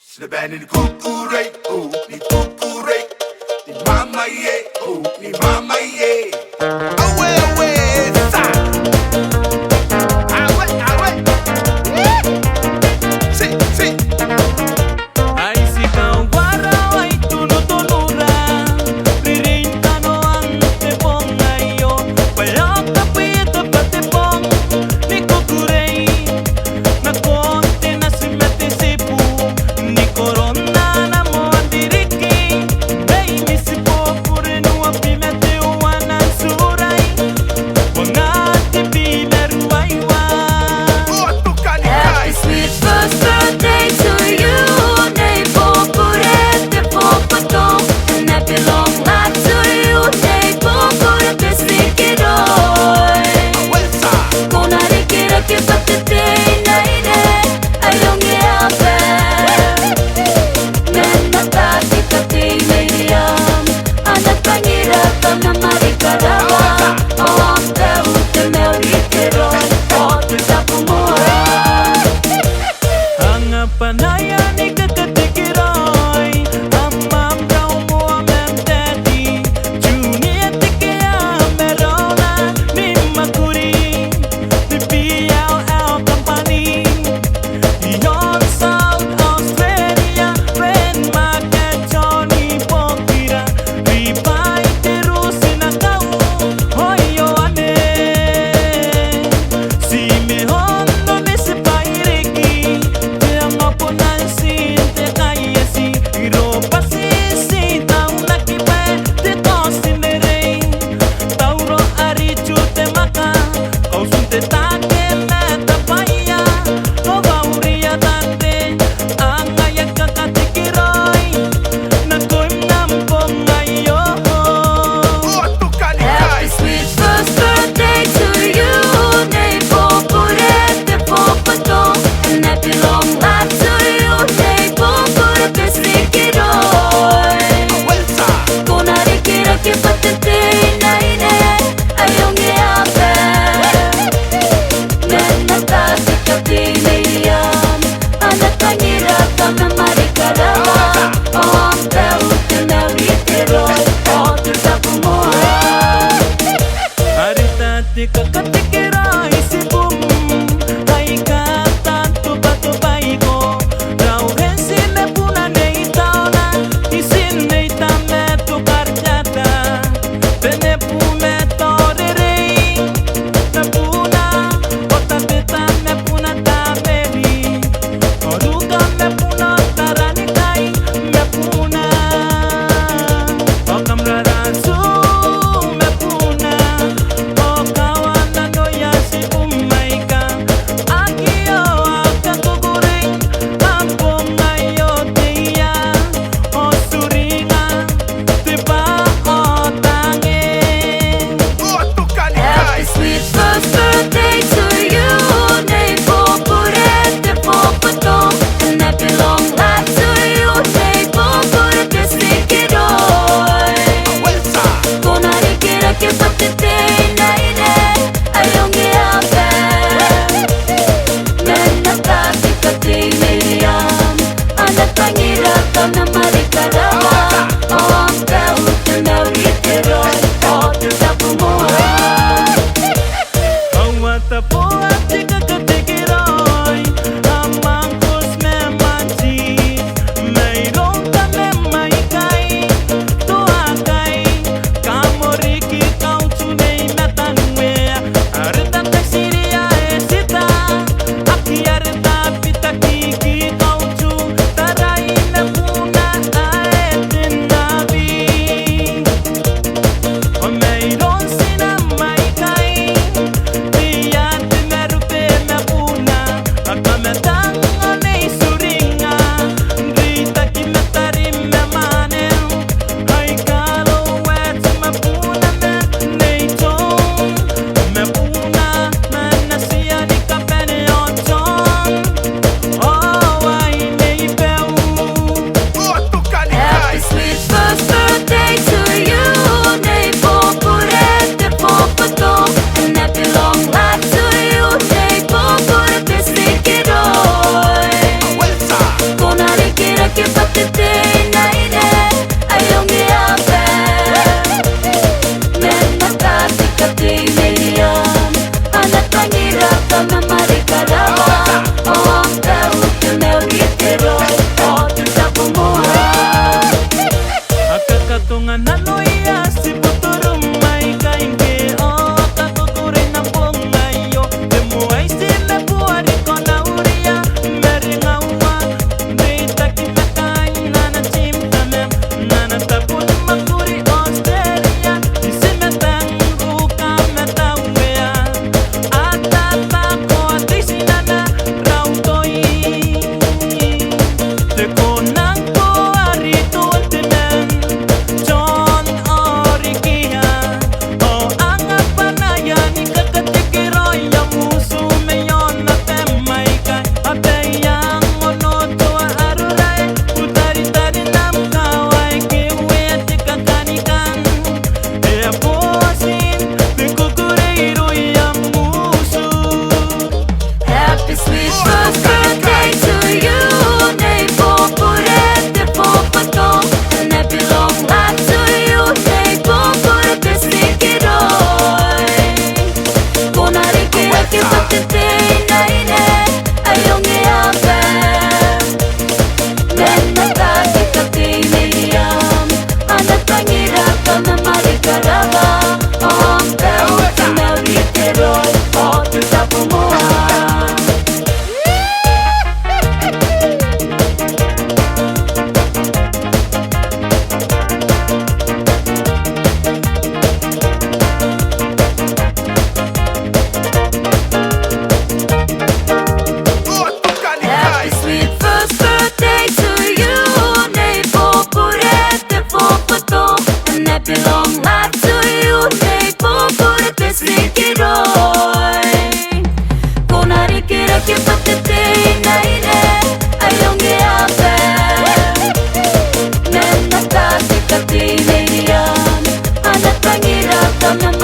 Snabban ni kukuray, oh, ni kukuray. Ni mama ye, oh, ni mama ye. Awe, awe, sa. Awe, awe. Si, si. Ay sigaw waraw ay tunutulura. Ririnta no ang tepong ngayon. Walang kapita pa tepong ni kukuray. Na konti na si Metisipu. Ni corona na mo ang diriki. May misipo pure no ang pimetewan ang suray. Mga tipi meruaywa. Oh, tukani Happy kay. sweet first birthday to you. Nay pupurete pupatong. And happy long life to you. Nay pupurete sikiroy. Awe, sa. Kona rikira ke patete naide. Ayong iabe. Men natati kati mayriam. Anak pangiratam na marikarawa. Ang teu te meurikiroi. O te tapumuhay. Ang panaya ni kakatikiroy. Ang mamdaw mo ang daddy. Junior tikia merona. Ni makuri. Ni PLL company. Yon South Australia. Ren market Johnny Pokira. Ribay terusin ang tao. Hoyo ane. Si Mehondo ni si Pairiki. Te amo po na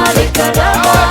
Malikarava